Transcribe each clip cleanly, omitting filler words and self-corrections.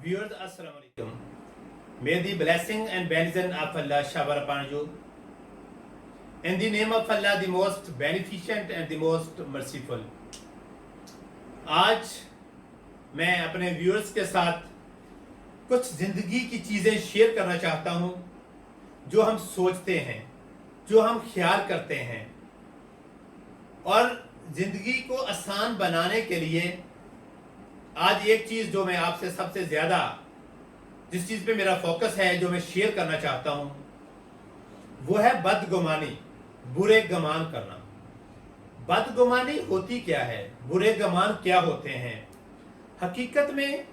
Viewers, Assalamu alaikum. May the blessing and benediction of Allah shower upon you. In the name of Allah, the most beneficent and the most merciful. आज मैं अपने viewers के साथ कुछ ज़िंदगी की चीज़ें शेयर करना चाहता हूँ जो हम सोचते हैं, जो हम ख्याल करते हैं, और ज़िंदगी को आसान बनाने के लिए आज एक चीज़ जो मैं आपसे सबसे ज़्यादा जिस चीज़ पे मेरा फोकस है, जो मैं शेयर करना चाहता हूँ, वो है बदगुमानी, बुरे गमान करना। बदगुमानी होती क्या है, बुरे गमान क्या होते हैं? हकीकत में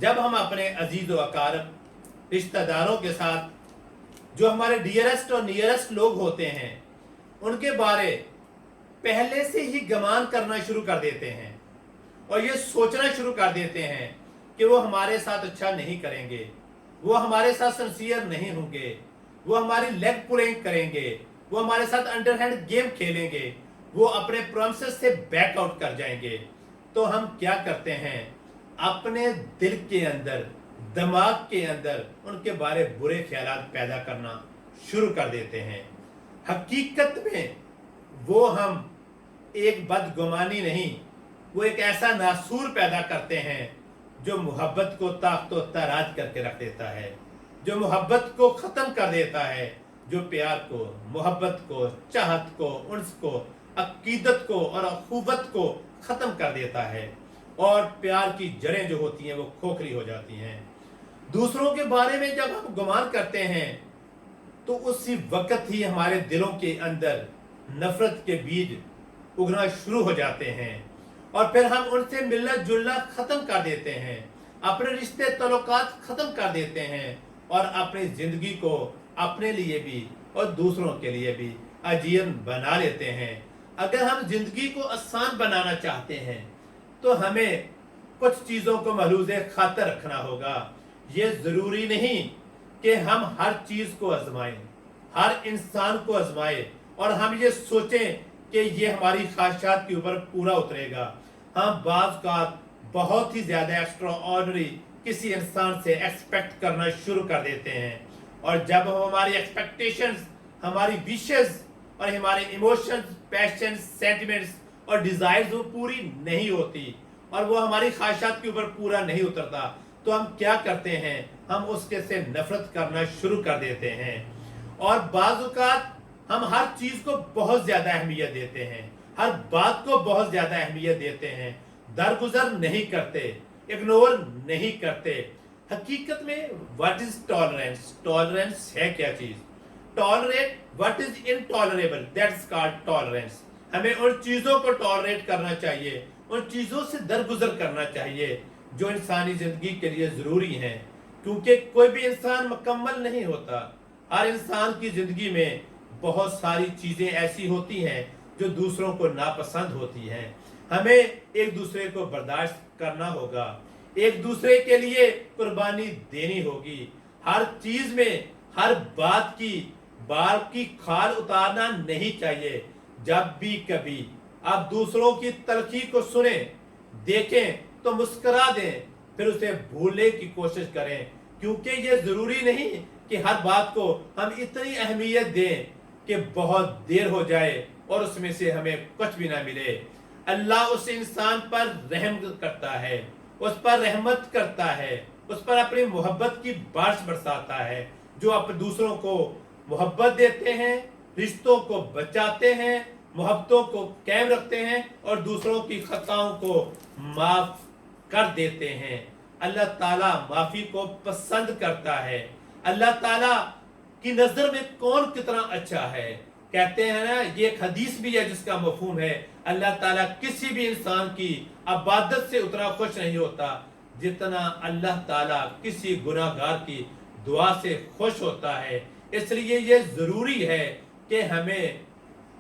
जब हम अपने अजीज़ व अकारब रिश्तेदारों के साथ जो हमारे डियरेस्ट और नियरेस्ट लोग होते हैं उनके बारे पहले से ही गमान करना शुरू कर देते हैं और ये सोचना शुरू कर देते हैं कि वो हमारे साथ अच्छा नहीं करेंगे, वो हमारे साथ सिंसियर नहीं होंगे, वो हमारी लेग पुलिंग करेंगे, वो हमारे साथ अंडरहैंड गेम खेलेंगे, वो अपने प्रोमिसेस से बैक आउट कर जाएंगे। तो हम क्या करते हैं, अपने दिल के अंदर, दिमाग के अंदर उनके बारे बुरे ख्यालात पैदा करना शुरू कर देते हैं। हकीकत में वो हम एक बदगुमानी नहीं, वो एक ऐसा नासूर पैदा करते हैं जो मोहब्बत को ताकतो तराज करके रख देता है, जो मोहब्बत को ख़त्म कर देता है, जो प्यार को, मोहब्बत को, चाहत को, उन्स को, अकीदत को और अखुवत को ख़त्म कर देता है और प्यार की जड़ें जो होती हैं वो खोखली हो जाती हैं। दूसरों के बारे में जब हम गुमान करते हैं तो उसी वक्त ही हमारे दिलों के अंदर नफरत के बीज उगना शुरू हो जाते हैं और फिर हम उनसे मिलना जुलना ख़त्म कर देते हैं, अपने रिश्ते तल्लुकात ख़त्म कर देते हैं और अपनी ज़िंदगी को अपने लिए भी और दूसरों के लिए भी अजीन बना लेते हैं। अगर हम ज़िंदगी को आसान बनाना चाहते हैं तो हमें कुछ चीज़ों को महलूज़े खातर रखना होगा। ये ज़रूरी नहीं कि हम हर चीज़ को आजमाएं, हर इंसान को आजमाएं और हम ये सोचें कि ये हमारी ख्वाहिशात के ऊपर पूरा उतरेगा। हम बाज़ का बहुत ही ज़्यादा एक्स्ट्रा ऑर्डिनरी किसी इंसान से एक्सपेक्ट करना शुरू कर देते हैं और जब हम हमारी एक्सपेक्टेशंस, हमारी विशेस और हमारे इमोशंस, पैशंस, सेंटिमेंट्स और डिज़ायर्स वो पूरी नहीं होती और वो हमारी ख्वाहिशात के ऊपर पूरा नहीं उतरता तो हम क्या करते हैं, हम उसके से नफरत करना शुरू कर देते हैं और बाज़ औक़ात हम हर चीज़ को बहुत ज़्यादा अहमियत देते हैं, हर बात को बहुत ज़्यादा अहमियत देते हैं, दरगुजर नहीं करते, इग्नोर नहीं करते। हकीकत में व्हाट इज टॉलरेंस? टॉलरेंस है क्या चीज़? Tolerate what is intolerable, that's called tolerance. हमें उन चीज़ों को टॉलरेट करना चाहिए, उन चीज़ों से दरगुजर करना चाहिए जो इंसानी ज़िंदगी के लिए ज़रूरी हैं, क्योंकि कोई भी इंसान मुकम्मल नहीं होता। हर इंसान की ज़िंदगी में बहुत सारी चीज़ें ऐसी होती हैं जो दूसरों को नापसंद होती हैं। हमें एक दूसरे को बर्दाश्त करना होगा, एक दूसरे के लिए कुर्बानी देनी होगी। हर चीज़ में, हर बात की बाल की खाल उतारना नहीं चाहिए। जब भी कभी आप दूसरों की तलखी को सुने, देखें तो मुस्करा दें, फिर उसे भूलने की कोशिश करें, क्योंकि ये ज़रूरी नहीं कि हर बात को हम इतनी अहमियत दें कि बहुत देर हो जाए और उसमें से हमें कुछ भी ना मिले। अल्लाह उस इंसान पर रहम करता है, उस पर रहमत करता है, उस पर अपनी मोहब्बत की बारिश बरसाता है, जो अपने दूसरों को मोहब्बत देते हैं, रिश्तों को बचाते हैं, मोहब्बतों को कायम रखते हैं और दूसरों की खताओं को माफ कर देते हैं। अल्लाह ताला माफ़ी को पसंद करता है। अल्लाह ताला की नज़र में कौन कितना अच्छा है। कहते हैं ना, ये एक हदीस भी है जिसका मफहूम है, अल्लाह ताला किसी भी इंसान की इबादत से उतना खुश नहीं होता जितना अल्लाह ताला किसी गुनाहगार की दुआ से खुश होता है। इसलिए ये ज़रूरी है कि हमें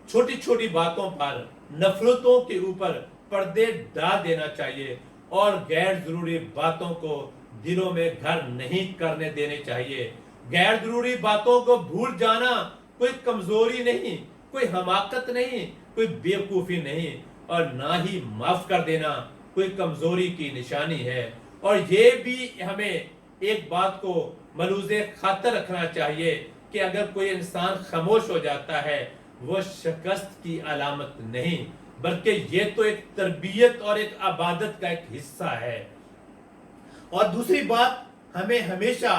छोटी छोटी बातों पर, नफरतों के ऊपर पर्दे डाल देना चाहिए और गैर ज़रूरी बातों को दिलों में घर नहीं करने देने चाहिए। गैर ज़रूरी बातों को भूल जाना कोई कमज़ोरी नहीं, कोई हमाकत नहीं, कोई बेवकूफ़ी नहीं और ना ही माफ़ कर देना कोई कमज़ोरी की निशानी है। اور یہ بھی ہمیں ایک بات کو ملحوظ خاطر رکھنا چاہیے کہ اگر کوئی انسان خاموش ہو جاتا ہے وہ شکست کی علامت نہیں، بلکہ یہ تو ایک تربیت اور ایک عبادت کا ایک حصہ ہے۔ اور دوسری بات، ہمیں ہمیشہ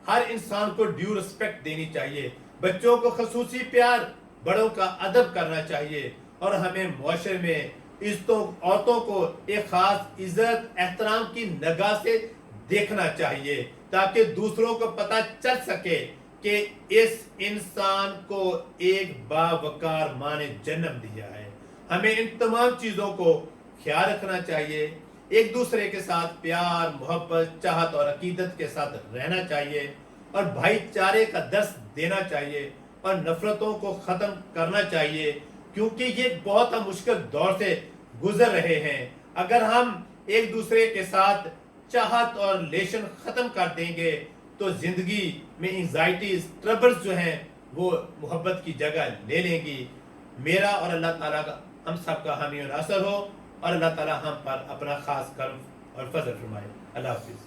ہر انسان کو ڈیو رسپیکٹ دینی چاہیے، بچوں کو خصوصی پیار، بڑوں کا ادب کرنا چاہیے، اور ہمیں معاشرے میں عورتوں کو ایک خاص عزت احترام کی نگاہ سے دیکھنا چاہیے تاکہ دوسروں کو پتہ چل سکے کہ اس انسان کو ایک باوقار ماں نے جنم دیا ہے۔ ہمیں ان تمام چیزوں کو خیال رکھنا چاہیے، ایک دوسرے کے ساتھ پیار، محبت، چاہت اور عقیدت کے ساتھ رہنا چاہیے، اور بھائی چارے کا درس دینا چاہیے، اور نفرتوں کو ختم کرنا چاہیے، کیونکہ یہ بہت ہم مشکل دور سے گزر رہے ہیں۔ اگر ہم ایک دوسرے کے ساتھ چاہت اور ریلیشن ختم کر دیں گے تو زندگی میں انزائٹیز، ٹربلز جو ہیں وہ محبت کی جگہ لے لیں گی۔ میرا اور اللہ تعالیٰ کا ہم سب کا حامی و ناصر ہو، اور اللہ تعالیٰ ہم پر اپنا خاص کرم اور فضل فرمائے۔ اللہ حافظ۔